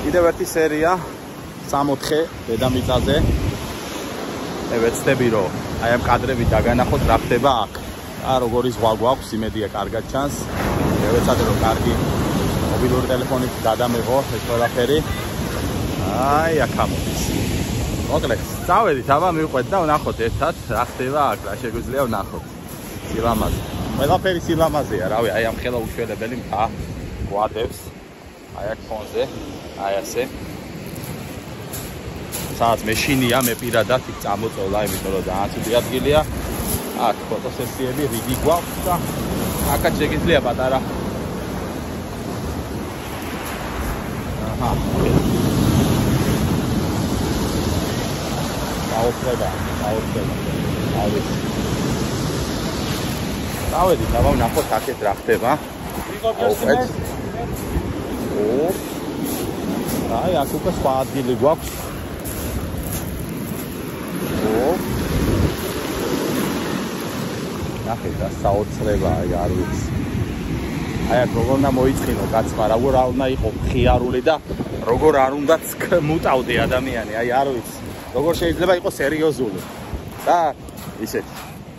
კიდევ ერთი სერია 64 დედამიწაზე. მე ვეცდები რომ აი ამ კადრებით დაგანახოთ რა ხდება აქ. როგორი ზღვა გვაქვს, იმედია კარგად ჩანს. მე ვეცადე რომ კარგი მობილური ტელეფონით გადამეღო ეს ყველაფერი. აი აქ ამოდის. მოკლედ, წავედით, აბა მივყვეთ და ვნახოთ ერთად რა ხდება აქ, რა შეგვიძლია ვნახოთ. სილამაზე. ყველაფერი სილამაზეა, რავი, აი ამ ხელა უშველებელი მთა გვადებს. აი აქ ფონზე, აი ასე. სადაც მეშინია, მე პირადად იქ წამოწოლა, იმიტომ რომ ძალიან ცუდი ადგილია. აქ ფოტოსესიები რიგი გვაქვს და აქაც შეგიძლია პატარა. აჰა. აუცილებლად. არის. დავედით, აბა ვნახოთ აქეთ რა ხდება. აუკვეთ. აი, აქ უკვე სხვა ადგილი გვაქვს. ნახეთ და საოცრება აი არ ვიცი. აი აქ როგორ უნდა მოიწყინო კაცმა, როგორ უნდა იყო ხიარული და როგორ არ უნდა მუტავდე ადამიანი, აი არ ვიცი. როგორ შეიძლება იყოს სერიოზული. და ისეთ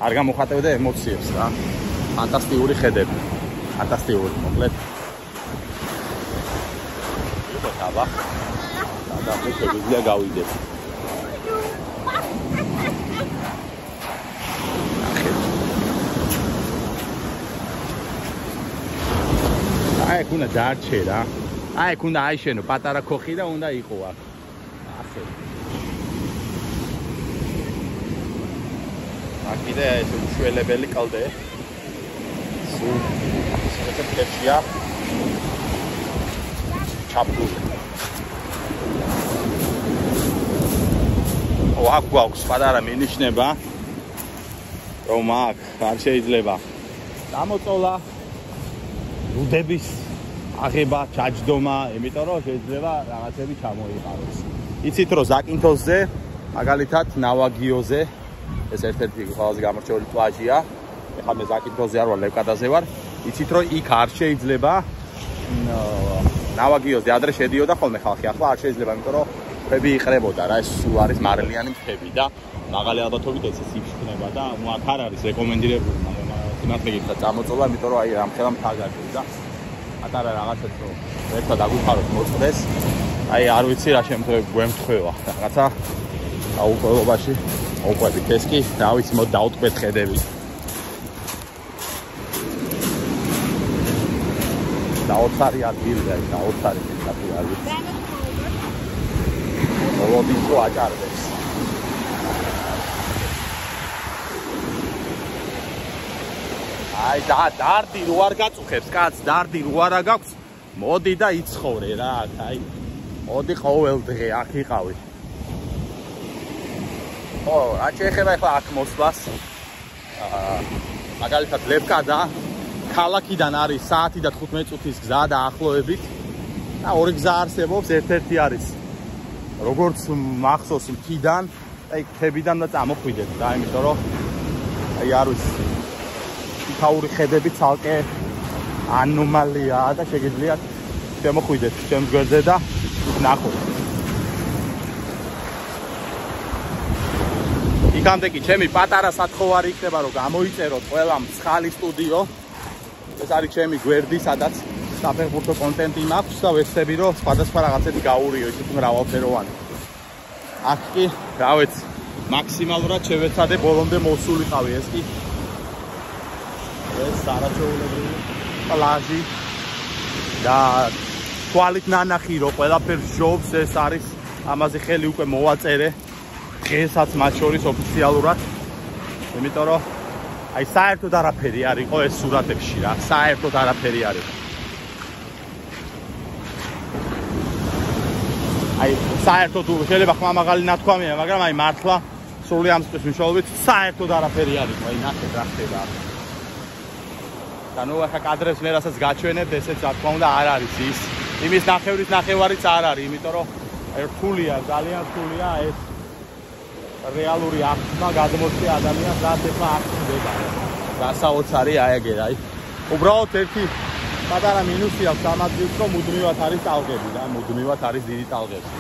არ გამოხატებდა ემოციებს რა. ფანტასტიკური ხედები. ფანტასტიკური, მოკლედ. იყო აბა. და მე შეგვიძლია გავიდეთ. აი აქ უნდა დარჩე რა. აი აქ უნდა აიშენო პატარა ქოხი და უნდა იყო აქ. ასე. აქ კიდე ეს უშველებელი კლდე. სულ ეს ფერშია. ჩაფლული. აქ გვაქვს პატარა მინიშნება. რომ აქ არ შეიძლება დამოწოლა რუდების აღება, ჩაჯდომა, იმიტომ რომ შეიძლება რაღაცები ჩამოიყაროს. იცით რომ ზაკინთოსზე, მაგალითად ნავაგიოზე, ეს ერთ-ერთი ყველაზე გამორჩეული პლაჟია. ეხლა მე ზაკინთოსზე არ ვარ, ლევკადაზე ვარ. იცით რომ იქ არ შეიძლება ნავაგიოზე ადრე შედიოდა ხოლმე ხალხი, ახლა არ შეიძლება, იმიტომ რომ ხები იყრებოდა რა, ეს სულ არის მარილიანი ხები და მაღალი ალბათობით ეცეც იფშქნება და აქ არ არის რეკომენდირებული, სიმართლე გითხრათ წამოწოლა, იმიტომ რომ აი ამ ხელამ თაგაჭირდა და პატარა რაღაცაც რომ ერთად აგვიხაროთ მოწყდეს. აი არ ვიცი რა შემთხვევები გვემთხვევა. რაღაცა აუყოლობაში მოყვებით. ეს კი რა ვიცი, მოდ დაუტყვეთ ხედები. დაოცარი ადგილია, დაოცარი ადგილი არ ვიცი. როდინკო აჭარბებს. აი დარდი რო არ გაწუხებს კაც, დარდი რო არა გაქვს, მოდი და იცხოვრე რა, აი. მოდი ყოველ დღე აქ იყავი. რა შეეხება ახლა აქ მოსვლას? მაგალითად ლევკადა ქალაქიდან არის საათი და 15 წუთის გზა დაახლოებით. და ორი გზა არსებობს, ერთ-ერთი არის როგორც მახსოვს მთიდან, აი ხებიდან და წამოხვიდეთ და იმიტომ რომ აი არ ვიცი თაური ხედები ცალკე ანომალიაა და შეგიძლიათ შემოხვიდეთ ჩემს გვერდზე და ნახოთ. იქამდე კი ჩემი პატარა სათხოვარი იქნება რომ გამოიწეროთ ყველამ მსხალი სტუდიო. ეს არის ჩემი გვერდი, სადაც საფეხბურთო კონტენტი მაქვს და ვეცდები რომ სხვადასხვა რაღაცები გავურიო, ისეთი მრავალფეროვანი. აქ კი რა ვიცი, მაქსიმალურად შევეცადე ბოლომდე მოსულიყავი, ეს კი ეს არაჩვეულებრივი პლაჟი და თვალით ნანახი რომ ყველაფერს ჟობს, ეს არის ამაზე ხელი უკვე მოვაწერე დღესაც მათ შორის ოფიციალურად, იმიტომ რომ აი საერთოდ არაფერი არ იყო ეს სურათებში რა, საერთოდ არაფერი არ იყო. აი საერთოდ შეიძლება ხმამაღალი ნათქვამია, მაგრამ აი მართლა სრული ამ სიტყვის მნიშვნელობით საერთოდ არაფერი არ იყო, აი ნახეთ რა ხდება. და ნუ ახლა კადრებს მე რასაც გაჩვენებთ, ესეც რა თქმა უნდა არ არის ის. იმის ნახევრის ნახევარიც არ არის, იმიტომ რომ აი რთულია, ძალიან რთულია ეს რეალური აღქმა გადმოსწია ადამიანს, რაც ეხლა აქ ხდება. გასაოცარი აი ეგ აი. უბრალოდ ერთი პატარა მინუსი აქვს ამ ადგილს, რომ მუდმივად არის ტალღები და მუდმივად არის დიდი ტალღები.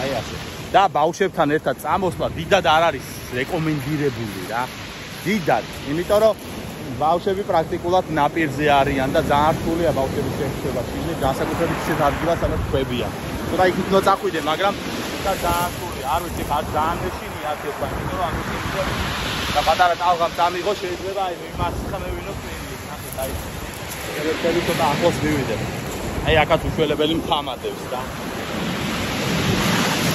აი ასე. და ბავშვებთან ერთად წამოსვლა დიდად არ არის რეკომენდირებული რა. დიდად, იმიტომ რომ ბავშვები პრაქტიკულად ნაპირზე არიან და ძალიან რთულია ბავშვების შეხვდება შიგნით, განსაკუთრებით ისეთ ადგილას, სადაც ქვებია. ცოტა იქით უნდა წახვიდე, მაგრამ და ძალიან რთულია. არ ვიცი, ხარ ძალიან მეშინია აქება, იმიტომ რომ ამის და პატარა ტალღამ დამიღო, შეიძლება აი იმას ხმევინო ფერი, ნახეთ აი. ერთ-ერთი ცოტა ახლოს მივიდე. აი აქაც უშველებელი მქამადებს და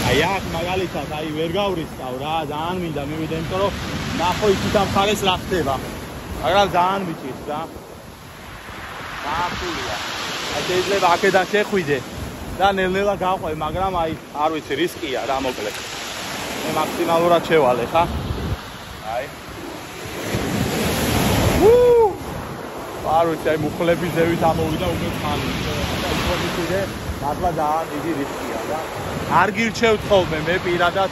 აი აქ მაგალითად აი ვერ გავრისკავ რა, ძალიან მინდა მივიდე, იმიტომ რომ ნახო იქით ამ ხალეს რა ხდება. მაგრამ ძალიან მიჭირს რა. დაახულია. აი შეიძლება აქედან შეხვიდე და ნელ-ნელა გავყვე, მაგრამ აი არ ვიცი, რისკია რა მოკლედ. მე მაქსიმალურად შევალე ხა. აი. არ ვიცი, აი მუხლების ზევით ამოვიდა უკვე ხალი. და ისე მართლა ძალიან დიდი რისკია რა. არ გირჩევთ ხოლმე მე პირადად.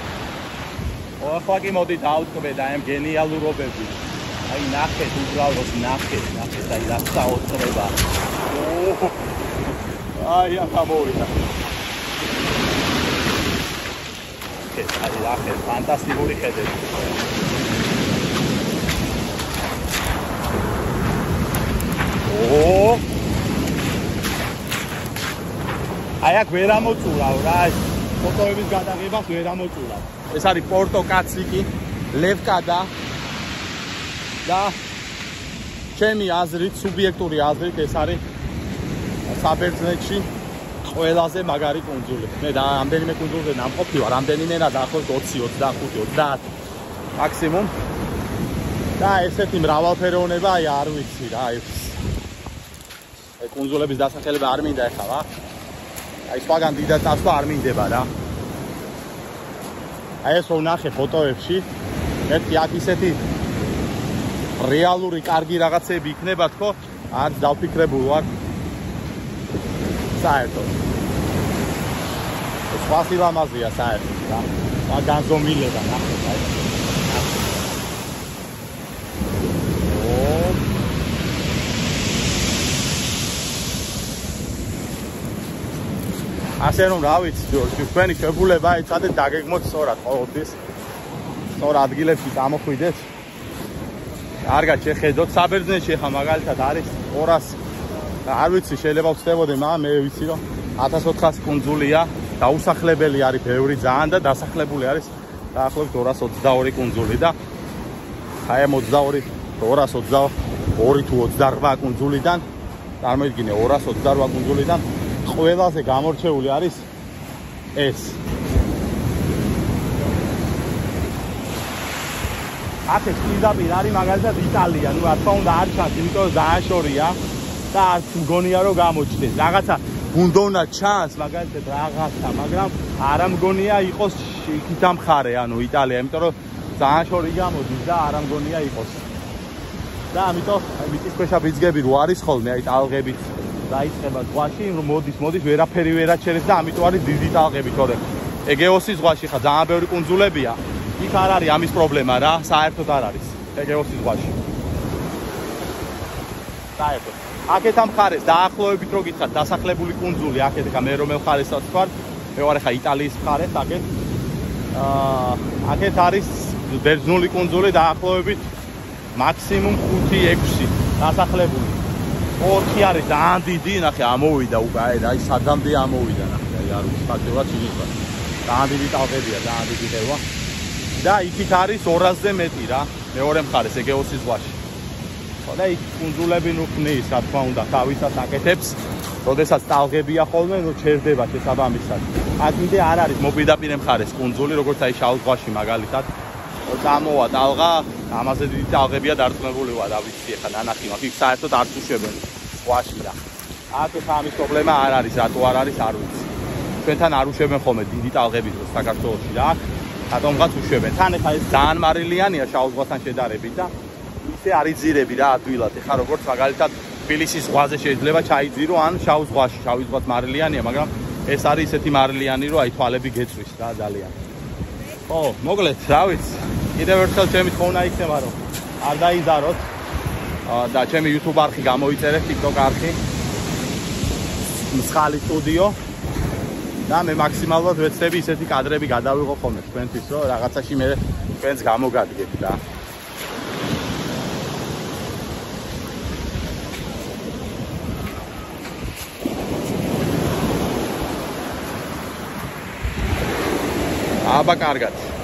ხო კი მოდი დავწყობე და ამ გენიალურობები. აი ნახეთ უბრალოდ ნახეთ აი რა საოცრება. აი ახლა მოვიდა. აი ნახეთ ფანტასტიკური ხედები. აი აქ ვერ ამოწურავ რა, ფოტოების გადაღებას ვერ ამოწურავ. ეს არის პორტო კაციკი, ლევკადა და ჩემი აზრით, სუბიექტური აზრით ეს არის საბერძნეთში ყველაზე მაგარი კუნძული. მე და ამდენიმე კუნძულზე ნამყოფი ვარ, ამდენიმე რა დაახლოებით 20, 25, 30 მაქსიმუმ. და ესეთი მრავალფეროვნება აი არ ვიცი რა, ეს კუნძულების დასახელება არ მინდა ეხლა. აი სხვაგან დიდად წასვლა არ მინდება რა. აი ეს რო ნახე ფოტოებში, ერთი აქ ისეთი რეალური კარგი რაღაცები იქნება თქო, არ დავფიქრებული ვარ. საერთოდ. ეს ფასილამაზია საერთოდ რა. და განზომილება ნახეთ აი. ასე რომ რა ვიცი, თქვენი შეფულება აი წადეთ დაგეგმოთ სწორად ყოველთვის. სწორ ადგილებში წამოხვიდეთ. კარგად შეხედოთ, საბერძნეთში ხა მაგალითად არის 200. არ ვიცი, შეიძლება ვწდებოდე, მაგრამ მე ვიცი რომ 1400 კუნძულია, დაუსახლებელი არის ბევრი ძალიან და დასახლებული არის დაახლოებით 222 კუნძული და აი ამ 222 თუ 28 კუნძულიდან წარმოიდგინე 228 კუნძულიდან ყველაზე გამორჩეული არის ეს. აქეთ პირდაპირ არის მაგალითად იტალია, ნუ რა თქმა უნდა არ ჩანს, იმიტომ რომ ძალიან შორია და არც მგონია რომ გამოჩნდეს. რაღაცა გუნდონა ჩანს მაგალითად რაღაცა, მაგრამ არ მგონია იყოს იქით ამხარე, ანუ იტალია, იმიტომ რომ ძალიან შორი გამოდის და არ მგონია იყოს. და ამიტომ აი მიწისქვეშა ბიძგები რო არის ხოლმე, აი ტალღებით დაიწყება ზღვაში, რომ მოდის ვერაფერი ვერ აჩერებს და ამიტომ არის დიდი ტალღები, თორე ეგეოსის ზღვაში ხა ძალიან ბევრი კუნძულებია. იქ არ არის ამის პრობლემა რა, საერთოდ არ არის ეგეოსის ზღვაში. საერთოდ. აქეთ ამ ხარეს დაახლოებით რო გითხრათ დასახლებული კუნძული, აქეთ ხა მე რომელ ხარესაც ვარ, მე ვარ ხა იტალიის ხარეს, აქეთ არის ბერძნული კუნძული დაახლოებით მაქსიმუმ 5-6 დასახლებული. 4 არის ძალიან დიდი, ნახე ამოვიდა უკვე, აი სადამდე ამოვიდა, ნახე, აი არ ვიცი, ფაქტობრივად შეიძლება. ძალიან დიდი ტალღებია, ძალიან დიდი ხევა. და იქით არის 200-ზე მეტი რა, მეორე მხარეს ეგეოსის ზღვაში. და იქ კუნძულები ნუ ხნის, რა თქმა უნდა, თავისას აკეთებს, როდესაც ტალღებია ხოლმე, ნუ ჩერდება შესაბამისად. აქ კიდე არ არის მოპირდაპირე მხარეს კუნძული, როგორც აი შავ ზღვაში მაგალითად. წამოვა ტალღა, ამაზე დიდი ტალღებია დარწმუნებული ვარ, რა ვიცი ახლა ნანახი მაქვს, იქ საერთოდ არ უშვებენ ზღვაში რა. აქ ამის პრობლემა არ არის, რატო არ არის, არ ვიცი. ჩვენთან არ უშვებენ ხოლმე დიდი ტალღები დროს საქართველოში რა. რატომღაც უშვებენ. თან ეხა ეს ძალიან მარილიანია შავ ზღვასთან შედარებით და ისე არის ძირები რა ადვილად. ეხა როგორც მაგალითად თბილისის ზღვაზე შეიძლება ჩაიძირო ან შავ ზღვაში, შავი ზღვაც მარილიანია, მაგრამ ეს არის ისეთი მარილიანი, რომ აი თვალები გეწვის რა ძალიან. ო, მოკლედ, რა ვიცი. კიდევ ერთხელ ჩემი თხოვნა იქნება, რომ არ დაიზაროთ. და ჩემი YouTube არხი გამოიწერეთ, TikTok არხი. მსხალი სტუდიო. და მე მაქსიმალურად ვეცდები ისეთი კადრები გადავიღო ხოლმე თქვენთვის, რომ რაღაცაში მე თქვენს გამოგადგეთ და აბა კარგად.